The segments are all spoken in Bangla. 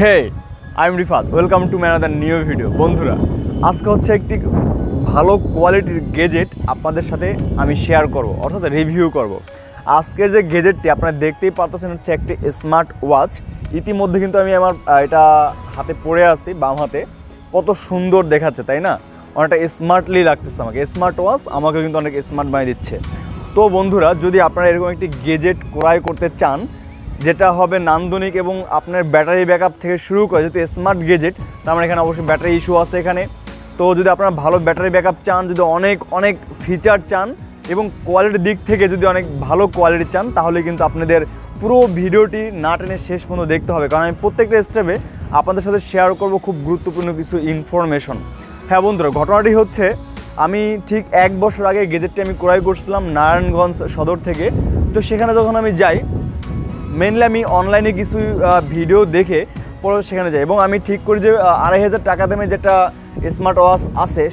Hey I am Rifat, welcome to my another new video. বন্ধুরা, আজকে হচ্ছে একটি ভালো কোয়ালিটির গেজেট আপনাদের সাথে আমি শেয়ার করব, অর্থাৎ রিভিউ করব। আজকের যে গেজেটটি আপনারা দেখতেই পারতেছেন হচ্ছে একটি স্মার্ট ওয়াচ। ইতিমধ্যে কিন্তু আমি আমার এটা হাতে পরে আছি, বাম হাতে। কত সুন্দর দেখাচ্ছে তাই না? অনেকটা স্মার্টলি লাগতেছে আমাকে। স্মার্ট ওয়াচ আমাকে কিন্তু অনেক স্মার্ট বানিয়ে দিচ্ছে। তো বন্ধুরা, যদি আপনারা এরকম একটি গেজেট ক্রয় করতে চান যেটা হবে নান্দনিক এবং আপনার ব্যাটারি ব্যাকআপ থেকে শুরু করে, যেহেতু স্মার্ট গেজেট তার মানে এখানে অবশ্যই ব্যাটারি ইস্যু আছে এখানে। তো যদি আপনারা ভালো ব্যাটারি ব্যাকআপ চান, যদি অনেক ফিচার চান এবং কোয়ালিটির দিক থেকে যদি অনেক ভালো কোয়ালিটি চান, তাহলে কিন্তু আপনাদের পুরো ভিডিওটি না টেনে শেষ পর্যন্ত দেখতে হবে, কারণ আমি প্রত্যেকটা স্টেপে আপনাদের সাথে শেয়ার করব খুব গুরুত্বপূর্ণ কিছু ইনফরমেশন। হ্যাঁ বন্ধুরা, ঘটনাটি হচ্ছে আমি ঠিক 1 বছর আগে গেজেটটি আমি ক্রয় করছিলাম নারায়ণগঞ্জ সদর থেকে। তো সেখানে যখন আমি যাই, মেনলি আমি অনলাইনে কিছু ভিডিও দেখে পরে সেখানে যাই এবং আমি ঠিক করি যে 2500 টাকা দামে যেটা স্মার্ট ওয়াচ আছে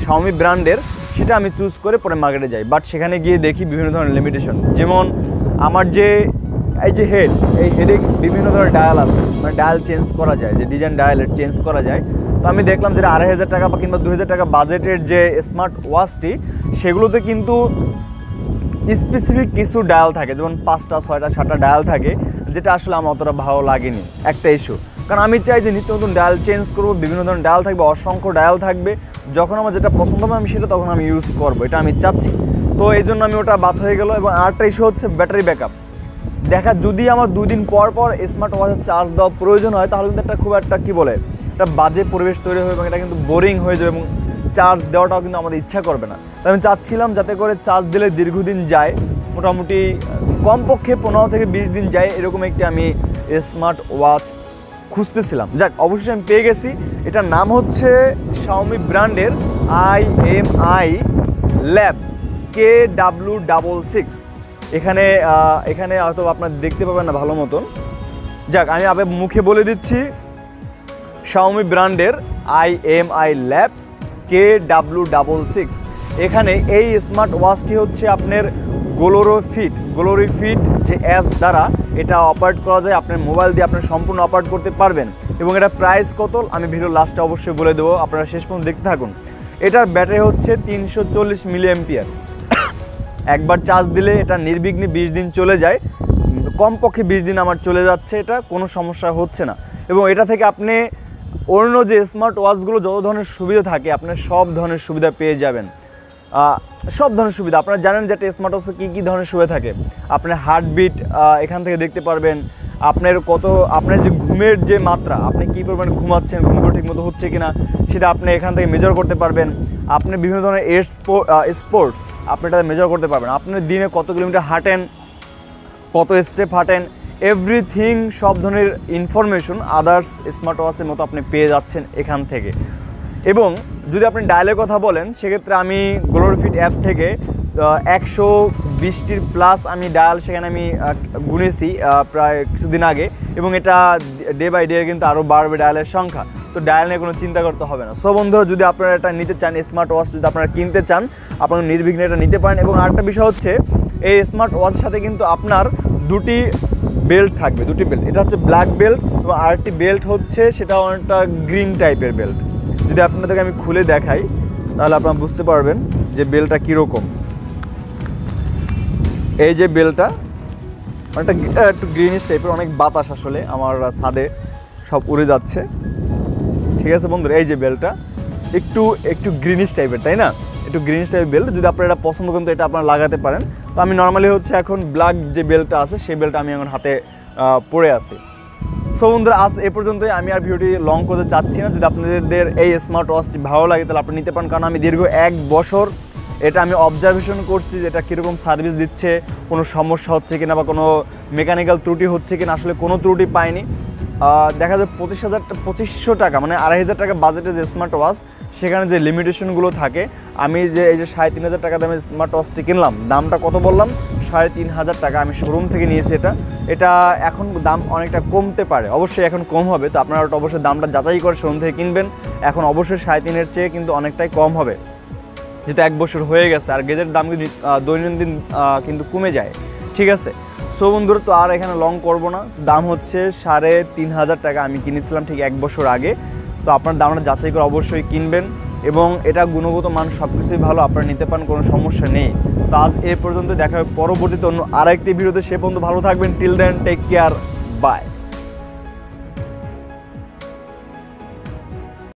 শাওমি ব্র্যান্ডের, সেটা আমি চুজ করে পরে মার্কেটে যাই। বাট সেখানে গিয়ে দেখি বিভিন্ন ধরনের লিমিটেশন, যেমন আমার যে এই যে এই হেডে বিভিন্ন ধরনের ডায়াল আছে, মানে ডায়াল চেঞ্জ করা যায়, যে ডিজাইন ডায়ালের চেঞ্জ করা যায়। তো আমি দেখলাম যে 2500 টাকা বা কিংবা 2000 টাকা বাজেটের যে স্মার্ট ওয়াচটি, সেগুলোতে কিন্তু স্পেসিফিক কিছু ডায়াল থাকে, যেমন 5টা 6টা 7টা ডায়াল থাকে, যেটা আসলে আমার অতটা ভালো লাগেনি। একটা ইস্যু, কারণ আমি চাই যে নিত্য নতুন ডায়াল চেঞ্জ করবো, বিভিন্ন ধরনের ডায়াল থাকবে, অসংখ্য ডায়াল থাকবে, যখন আমার যেটা পছন্দ হবে আমি সেটা তখন আমি ইউজ করবো, এটা আমি চাচ্ছি। তো এই জন্য আমি ওটা বাদ হয়ে গেল। এবং আরেকটা ইস্যু হচ্ছে ব্যাটারি ব্যাকআপ। যদি আমার 2 দিন পর স্মার্ট ওয়াচের চার্জ দেওয়া প্রয়োজন হয়, তাহলে কিন্তু একটা খুব একটা কী বলে একটা বাজে পরিবেশ তৈরি হবে এবং এটা কিন্তু বোরিং হয়ে যাবে এবং চার্জ দেওয়াটাও কিন্তু আমাদের ইচ্ছা করবে না। তো আমি চাচ্ছিলাম যাতে করে চার্জ দিলে দীর্ঘদিন যায়, মোটামুটি কমপক্ষে 15 থেকে 20 দিন যায়, এরকম একটি আমি স্মার্ট ওয়াচ খুঁজতেছিলাম। যাক, অবশ্যই আমি পেয়ে গেছি। এটার নাম হচ্ছে শাওমি ব্র্যান্ডের IMI ল্যাব KW66। এখানে হয়তো আপনারা দেখতে পাবেন না ভালো মতন। যাক, আমি আবার মুখে বলে দিচ্ছি, শাওমি ব্র্যান্ডের IMI ল্যাব KW66। এখানে এই স্মার্ট ওয়াচটি হচ্ছে আপনার গ্লোরিফিট যে অ্যাপস দ্বারা এটা অপারেট করা যায়। আপনার মোবাইল দিয়ে আপনি সম্পূর্ণ অপারেট করতে পারবেন। এবং এটা প্রাইস কত আমি ভিডিওর লাস্টে অবশ্যই বলে দেবো, আপনারা শেষ পর্যন্ত দেখতে থাকুন। এটার ব্যাটারি হচ্ছে 340 মিলিঅ্যাম্পিয়ার। একবার চার্জ দিলে এটা নির্বিঘ্নে 20 দিন চলে যায়, কমপক্ষে 20 দিন আমার চলে যাচ্ছে, এটা কোনো সমস্যা হচ্ছে না। এবং এটা থেকে আপনি অন্য যে স্মার্ট ওয়াচগুলো যত ধরনের সুবিধা থাকে, আপনার সব ধরনের সুবিধা পেয়ে যাবেন। সব ধরনের সুবিধা আপনারা জানেন যে একটা স্মার্ট ওয়াচে কী ধরনের সুবিধা থাকে। আপনার হার্টবিট এখান থেকে দেখতে পারবেন, আপনার যে ঘুমের যে মাত্রা, আপনি কী পরিমাণে ঘুমাচ্ছেন, ঘুমগুলো ঠিকমতো হচ্ছে কিনা সেটা আপনি এখান থেকে মেজার করতে পারবেন। আপনি বিভিন্ন ধরনের স্পোর্টস আপনি এটা মেজার করতে পারবেন। আপনি দিনে কত কিলোমিটার হাঁটেন, কত স্টেপ হাঁটেন, এভরিথিং, সব ধরনের ইনফরমেশন আদার্স স্মার্ট ওয়াচের মতো আপনি পেয়ে যাচ্ছেন এখান থেকে। এবং যদি আপনি ডায়ালের কথা বলেন, সেক্ষেত্রে আমি গ্লোরিফিট অ্যাপ থেকে 120টির প্লাস আমি ডায়াল সেখানে আমি গুনেছি প্রায় কিছুদিন আগে, এবং এটা ডে বাই ডে কিন্তু আরও বাড়বে ডায়ালের সংখ্যা। তো ডায়াল নিয়ে কোনো চিন্তা করতে হবে না। সো বন্ধুরা, যদি আপনারা এটা নিতে চান, স্মার্ট ওয়াচ যদি আপনারা কিনতে চান, আপনারা নির্বিঘ্নে এটা নিতে পারেন। এবং আরেকটা বিষয় হচ্ছে, এই স্মার্ট ওয়াচের সাথে কিন্তু আপনার 2টি বেল্ট থাকবে, 2টি বেল্ট। এটা হচ্ছে ব্ল্যাক বেল্ট এবং আরেকটি বেল্ট হচ্ছে সেটা অনেকটা গ্রিন টাইপের বেল্ট। যদি আপনাদেরকে আমি খুলে দেখাই, তাহলে আপনারা বুঝতে পারবেন যে বেল্টটা কীরকম। এই যে বেল্টটা অনেকটা একটু গ্রিনিশ টাইপের, অনেক বাতাস আসলে আমার ছাদে সব উড়ে যাচ্ছে। ঠিক আছে বন্ধুরা, এই যে বেল্টটা একটু গ্রিনিশ টাইপের, তাই না? একটু গ্রিনিশ টাইপের বেল্ট। যদি আপনারা এটা পছন্দ করেন তো এটা আপনারা লাগাতে পারেন। তো আমি নর্মালি হচ্ছে এখন ব্ল্যাক যে বেল্টটা আছে সেই বেল্টটা আমি এখন হাতে পরে আছি। সো বন্ধুরা, আজ এ পর্যন্তই। আমি আর ভিডিওটি লং করতে চাচ্ছি না। যদি আপনাদের এই স্মার্ট ওয়াচটি ভালো লাগে তাহলে আপনি নিতে পারেন, কারণ আমি দীর্ঘ 1 বছর এটা আমি অবজারভেশন করছি যে এটা কীরকম সার্ভিস দিচ্ছে, কোনো সমস্যা হচ্ছে কিনা বা কোনো মেকানিক্যাল ত্রুটি হচ্ছে কিনা। আসলে কোনো ত্রুটি পাইনি। দেখা যায় 2500 টাকা মানে 2500 টাকা বাজেটের যে স্মার্ট ওয়াচ, সেখানে যে লিমিটেশনগুলো থাকে, আমি যে এই যে 3500 টাকা দামের স্মার্ট ওয়াচটি কিনলাম, দামটা কত বললাম? 3500 টাকা। আমি শোরুম থেকে নিয়েছি এটা এখন দাম অনেকটা কমতে পারে, অবশ্যই এখন কম হবে। তো আপনারা অবশ্যই দামটা যাচাই করে শোরুম থেকে কিনবেন। এখন অবশ্যই 3.5-এর চেয়ে কিন্তু অনেকটাই কম হবে, যেহেতু 1 বছর হয়ে গেছে। আর গেজের দাম কিন্তু দৈনন্দিন কিন্তু কমে যায়। ঠিক আছে, সো বন্ধুরা, তো আর এখানে লং করব না। দাম হচ্ছে 3,500 টাকা। আমি কিনেছিলাম ঠিক 1 বছর আগে। তো আপনার দামটা যাচাই করে অবশ্যই কিনবেন, এবং এটা গুণগত মান সব কিছুই ভালো, আপনারা নিতে পারেন, কোনো সমস্যা নেই। তো আজ এ পর্যন্ত, দেখা হবে পরবর্তীতে অন্য আরেকটি ভিডিওতে। সে পর্যন্ত ভালো থাকবেন। Till then, take care, by.